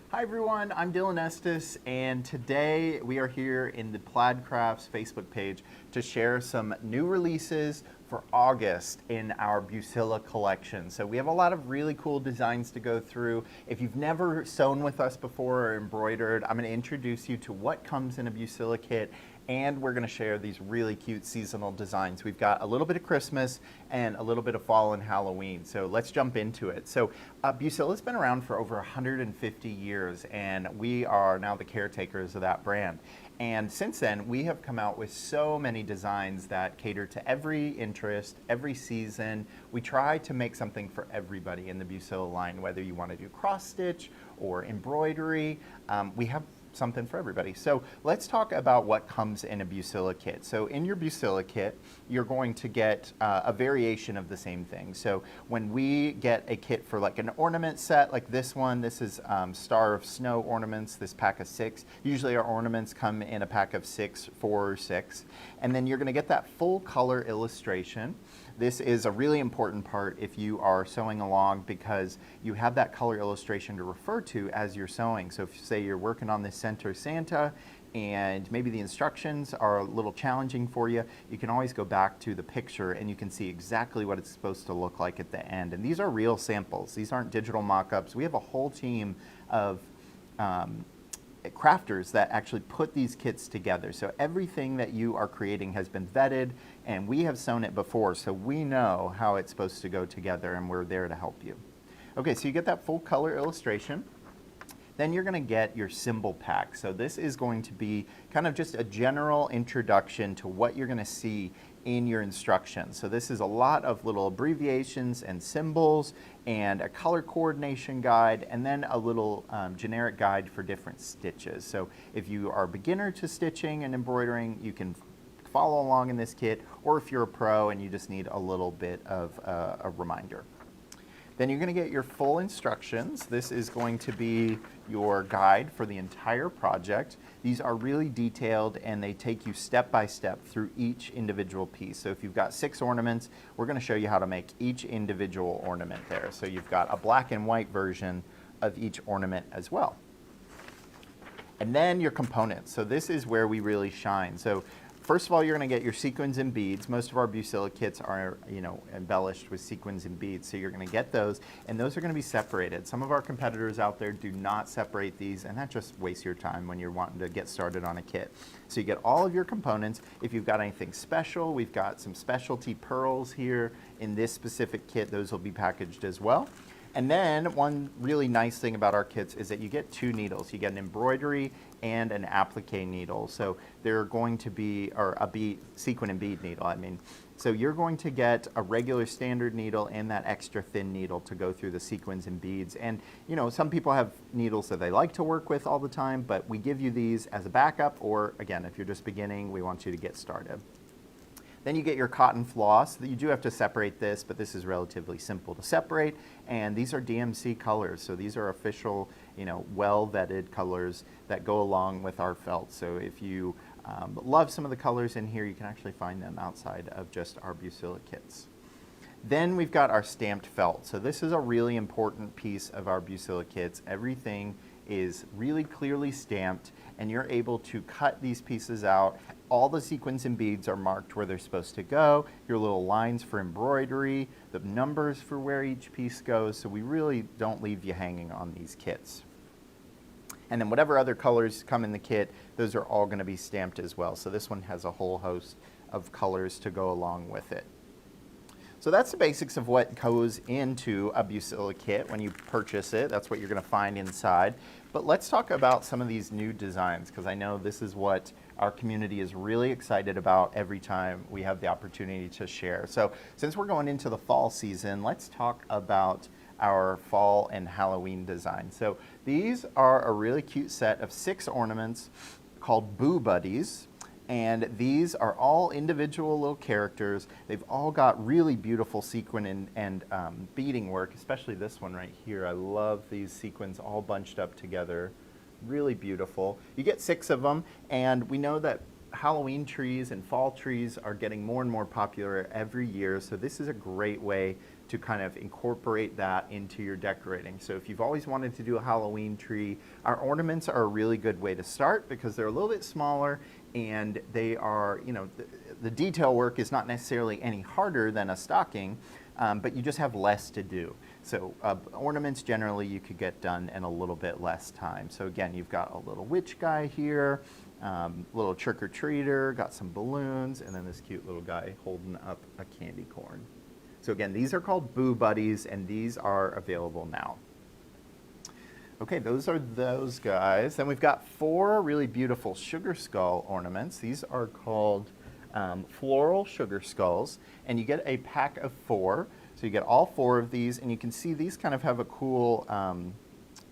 Hi everyone, I'm Dylan Estes, and today we are here in the Plaid Crafts Facebook page to share some new releases for August in our Bucilla collection. So we have a lot of really cool designs to go through. If you've never sewn with us before or embroidered, I'm going to introduce you to what comes in a Bucilla kit, and we're going to share these really cute seasonal designs. We've got a little bit of Christmas and a little bit of fall and Halloween, so let's jump into it. So Bucilla's been around for over 150 years, and we are now the caretakers of that brand. And since then, we have come out with so many designs that cater to every interest, every season. We try to make something for everybody in the Bucilla line, whether you want to do cross stitch or embroidery. We have something for everybody. So let's talk about what comes in a Bucilla kit. So in your Bucilla kit, you're going to get a variation of the same thing. So when we get a kit for like an ornament set like this one, this is Star of Snow ornaments, this pack of 6. Usually our ornaments come in a pack of 6, 4 or 6. And then you're going to get that full color illustration. This is a really important part if you are sewing along, because you have that color illustration to refer to as you're sewing. So if you say you're working on this center Santa and maybe the instructions are a little challenging for you, you can always go back to the picture and you can see exactly what it's supposed to look like at the end. And these are real samples. These aren't digital mock-ups. We have a whole team of crafters that actually put these kits together. So everything that you are creating has been vetted, and we have sewn it before, so we know how it's supposed to go together, and we're there to help you. Okay, so you get that full color illustration. Then you're going to get your symbol pack. So this is going to be kind of just a general introduction to what you're going to see in your instructions. So this is a lot of little abbreviations and symbols and a color coordination guide, and then a little generic guide for different stitches. So if you are a beginner to stitching and embroidering, you can follow along in this kit, or if you're a pro and you just need a little bit of a reminder. Then you're going to get your full instructions. This is going to be your guide for the entire project. These are really detailed, and they take you step by step through each individual piece. So if you've got 6 ornaments, we're going to show you how to make each individual ornament there. So you've got a black and white version of each ornament as well. And then your components. So this is where we really shine. So first of all, you're going to get your sequins and beads. Most of our Bucilla kits are, embellished with sequins and beads, so you're going to get those, and those are going to be separated. Some of our competitors out there do not separate these, and that just wastes your time when you're wanting to get started on a kit. So you get all of your components. If you've got anything special, we've got some specialty pearls here in this specific kit. Those will be packaged as well. And then one really nice thing about our kits is that you get 2 needles. You get an embroidery and an applique needle. So they're going to be, or a bead, sequin and bead needle, I mean. So you're going to get a regular standard needle and that extra thin needle to go through the sequins and beads. And some people have needles that they like to work with all the time, but we give you these as a backup, or again, if you're just beginning, we want you to get started. Then you get your cotton floss. You do have to separate this, but this is relatively simple to separate. And these are DMC colors. So these are official, well-vetted colors that go along with our felt. So if you love some of the colors in here, you can actually find them outside of just our Bucilla kits. Then we've got our stamped felt. So this is a really important piece of our Bucilla kits. Everything is really clearly stamped, and you're able to cut these pieces out. All the sequins and beads are marked where they're supposed to go, your little lines for embroidery, the numbers for where each piece goes, so we really don't leave you hanging on these kits. And then whatever other colors come in the kit, those are all going to be stamped as well. So this one has a whole host of colors to go along with it. So that's the basics of what goes into a Bucilla kit when you purchase it. That's what you're going to find inside. But let's talk about some of these new designs, because I know this is what our community is really excited about every time we have the opportunity to share. So since we're going into the fall season, let's talk about our fall and Halloween design. So these are a really cute set of 6 ornaments called Boo Buddies. And these are all individual little characters. They've all got really beautiful sequin and beading work, especially this one right here. I love these sequins all bunched up together. Really beautiful. You get 6 of them, and we know that Halloween trees and fall trees are getting more and more popular every year, so this is a great way to kind of incorporate that into your decorating. So if you've always wanted to do a Halloween tree, our ornaments are a really good way to start because they're a little bit smaller and they are, you know, the detail work is not necessarily any harder than a stocking, but you just have less to do. So ornaments generally you could get done in a little bit less time. So again, you've got a little witch guy here, little trick-or-treater, got some balloons, and then this cute little guy holding up a candy corn. So again, these are called Boo Buddies, and these are available now. Okay, those are those guys. Then we've got 4 really beautiful sugar skull ornaments. These are called Floral sugar skulls, and you get a pack of 4. So you get all 4 of these, and you can see these kind of have a cool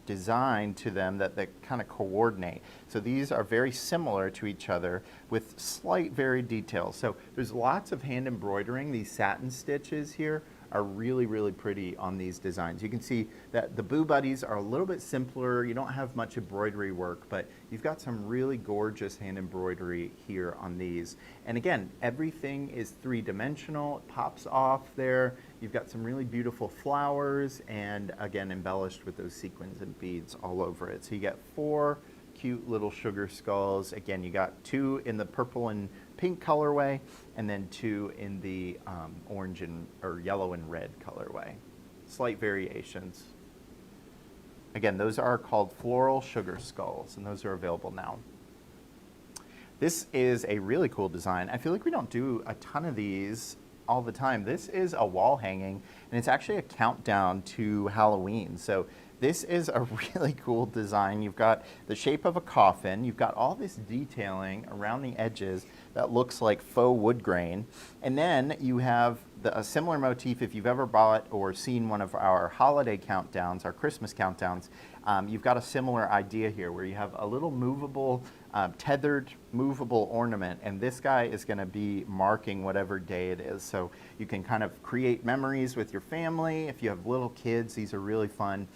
design to them that kind of coordinate. So these are very similar to each other with slight varied details. So there's lots of hand embroidering. These satin stitches here are really, really pretty on these designs. You can see that the Boo Buddies are a little bit simpler. You don't have much embroidery work, but you've got some really gorgeous hand embroidery here on these. And again, everything is 3-dimensional. It pops off there. You've got some really beautiful flowers and again, embellished with those sequins and beads all over it. So you get 4 cute little sugar skulls. Again, you got 2 in the purple and pink colorway, and then 2 in the orange and or yellow and red colorway. Slight variations. Again, those are called Floral sugar skulls, and those are available now. This is a really cool design. I feel like we don't do a ton of these all the time. This is a wall hanging, and it's actually a countdown to Halloween. So this is a really cool design. You've got the shape of a coffin. You've got all this detailing around the edges that looks like faux wood grain. And then you have a similar motif if you've ever bought or seen one of our holiday countdowns, our Christmas countdowns. You've got a similar idea here where you have a little movable, tethered movable ornament, and this guy is going to be marking whatever day it is. So you can kind of create memories with your family. If you have little kids, these are really fun.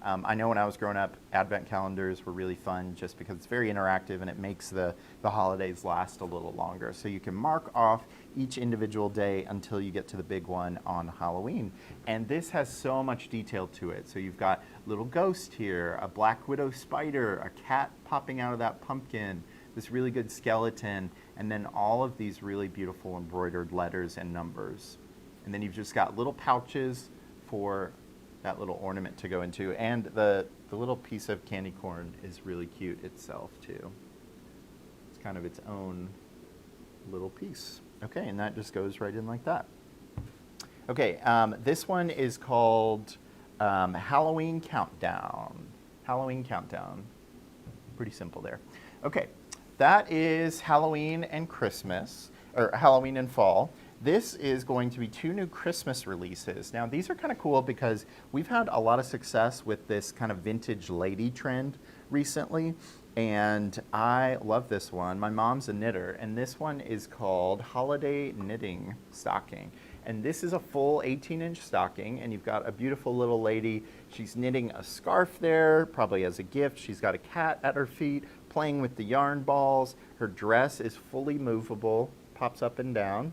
I know when I was growing up, advent calendars were really fun just because it's very interactive and it makes the holidays last a little longer. So you can mark off each individual day until you get to the big one on Halloween. And this has so much detail to it. So you've got a little ghost here, a black widow spider, a cat popping out of that pumpkin, this really good skeleton, and then all of these really beautiful embroidered letters and numbers. And then you've just got little pouches for that little ornament to go into, and the little piece of candy corn is really cute itself too. It's kind of its own little piece. Okay, and that just goes right in like that. Okay, this one is called Halloween Countdown. Halloween Countdown. Pretty simple there. Okay, that is Halloween and Christmas, or Halloween and fall. This is going to be 2 new Christmas releases. Now, these are kind of cool because we've had a lot of success with this kind of vintage lady trend recently, and I love this one. My mom's a knitter, and this one is called Holiday Knitting Stocking. And this is a full 18-inch stocking, and you've got a beautiful little lady. She's knitting a scarf there, probably as a gift. She's got a cat at her feet, playing with the yarn balls. Her dress is fully movable, pops up and down.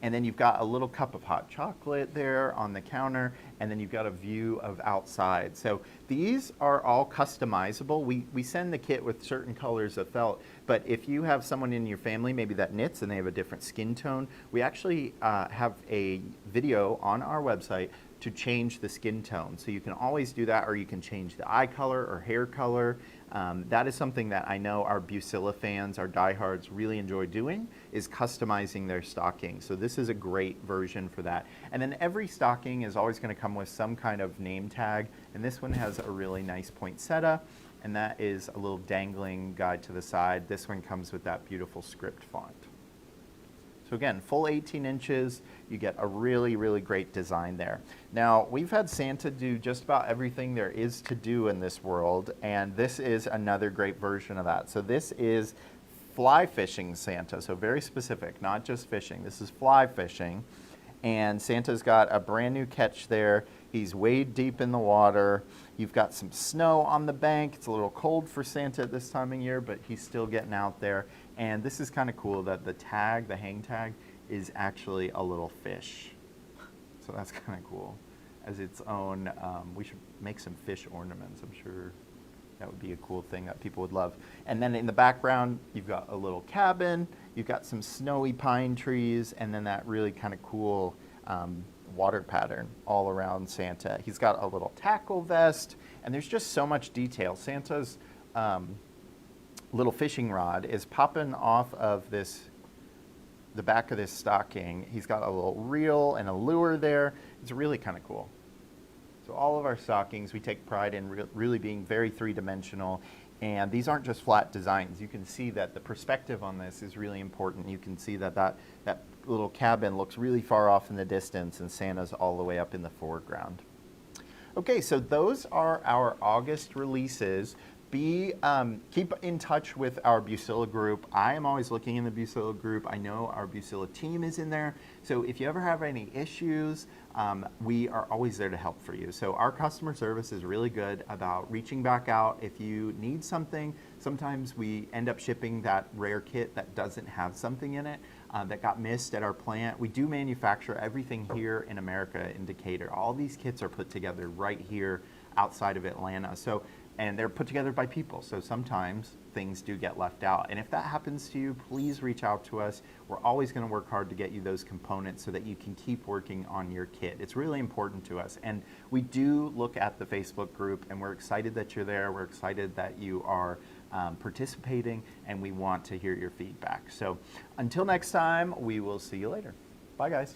And then you've got a little cup of hot chocolate there on the counter, and then you've got a view of outside. So these are all customizable. We send the kit with certain colors of felt, but if you have someone in your family maybe that knits and they have a different skin tone, we actually have a video on our website to change the skin tone. So you can always do that, or you can change the eye color or hair color. That is something that I know our Bucilla fans, our diehards, really enjoy doing, is customizing their stocking. So this is a great version for that. And then every stocking is always going to come with some kind of name tag, and this one has a really nice poinsettia, and that is a little dangling guide to the side. This one comes with that beautiful script font. So again, full 18 inches, you get a really, really great design there. Now, we've had Santa do just about everything there is to do in this world, and this is another great version of that. So this is fly fishing Santa, so very specific, not just fishing. This is fly fishing, and Santa's got a brand new catch there. He's wade deep in the water. You've got some snow on the bank. It's a little cold for Santa at this time of year, but he's still getting out there. And this is kind of cool that the tag, the hang tag, is actually a little fish. So that's kind of cool. As its own, we should make some fish ornaments. I'm sure that would be a cool thing that people would love. And then in the background, you've got a little cabin, you've got some snowy pine trees, and then that really kind of cool water pattern all around Santa. He's got a little tackle vest, and there's just so much detail. Santa's little fishing rod is popping off of the back of this stocking. He's got a little reel and a lure there. It's really kind of cool. So all of our stockings, we take pride in really being very three-dimensional, and these aren't just flat designs. You can see that the perspective on this is really important. You can see that that little cabin looks really far off in the distance, and Santa's all the way up in the foreground. Okay, so those are our August releases. Keep in touch with our Bucilla group. I am always looking in the Bucilla group. I know our Bucilla team is in there. So if you ever have any issues, we are always there to help for you. So our customer service is really good about reaching back out. If you need something, sometimes we end up shipping that rare kit that doesn't have something in it that got missed at our plant. We do manufacture everything here in America in Decatur. All these kits are put together right here outside of Atlanta. And they're put together by people, so sometimes things do get left out. And if that happens to you, please reach out to us. We're always going to work hard to get you those components so that you can keep working on your kit. It's really important to us. And we do look at the Facebook group, and we're excited that you're there. We're excited that you are participating, and we want to hear your feedback. So until next time, we will see you later. Bye, guys.